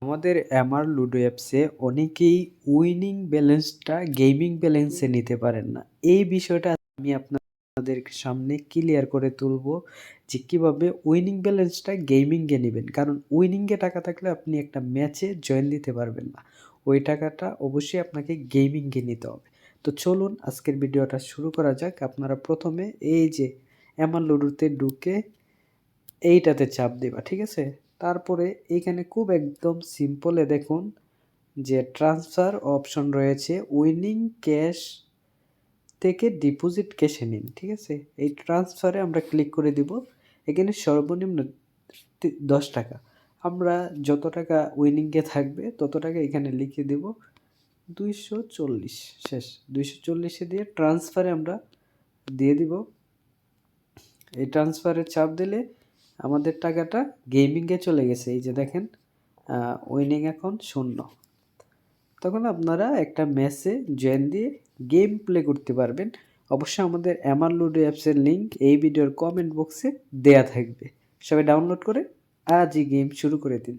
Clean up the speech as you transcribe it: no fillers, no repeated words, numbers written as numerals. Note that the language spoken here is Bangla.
আমাদের আমার লুডো অ্যাপসে অনেকেই উইনিং ব্যালেন্সটা গেমিং ব্যালেন্সে নিতে পারেন না। এই বিষয়টা আমি আপনাদের সামনে ক্লিয়ার করে তুলবো যে কিভাবে উইনিং ব্যালেন্সটা গেমিংয়ে নেবেন। কারণ উইনিংয়ে টাকা থাকলে আপনি একটা ম্যাচে জয়েন দিতে পারবেন না। ওই টাকাটা অবশ্যই আপনাকে গেমিংয়ে নিতে হবে। তো চলুন আজকের ভিডিওটা শুরু করা যাক। আপনারা প্রথমে এই যে আমার লুডোতে ঢুকে এইটাতে চাপ দিবা, ঠিক আছে? তারপরে এইখানে খুব একদম সিম্পলে দেখুন যে ট্রান্সফার অপশন রয়েছে, উইনিং ক্যাশ থেকে ডিপোজিট ক্যাশে নিন, ঠিক আছে? এই ট্রান্সফারে আমরা ক্লিক করে দিব। এখানে সর্বনিম্ন 10 টাকা। আমরা যত টাকা উইনিংয়ে থাকবে তত টাকা এখানে লিখে দেব 240, শেষ। 240-এ দিয়ে ট্রান্সফারে আমরা দিয়ে দিব। এই ট্রান্সফারে চাপ দিলে আমাদের টাকাটা গেমিংয়ে চলে গেছে। এই যে দেখেন উইনিং এখন 0। তখন আপনারা একটা ম্যাচে জয়েন দিয়ে গেম প্লে করতে পারবেন। অবশ্যই আমাদের আমার লুডো অ্যাপসের লিঙ্ক এই ভিডিওর কমেন্ট বক্সে দেয়া থাকবে। সবাই ডাউনলোড করে আজই গেম শুরু করে দিন।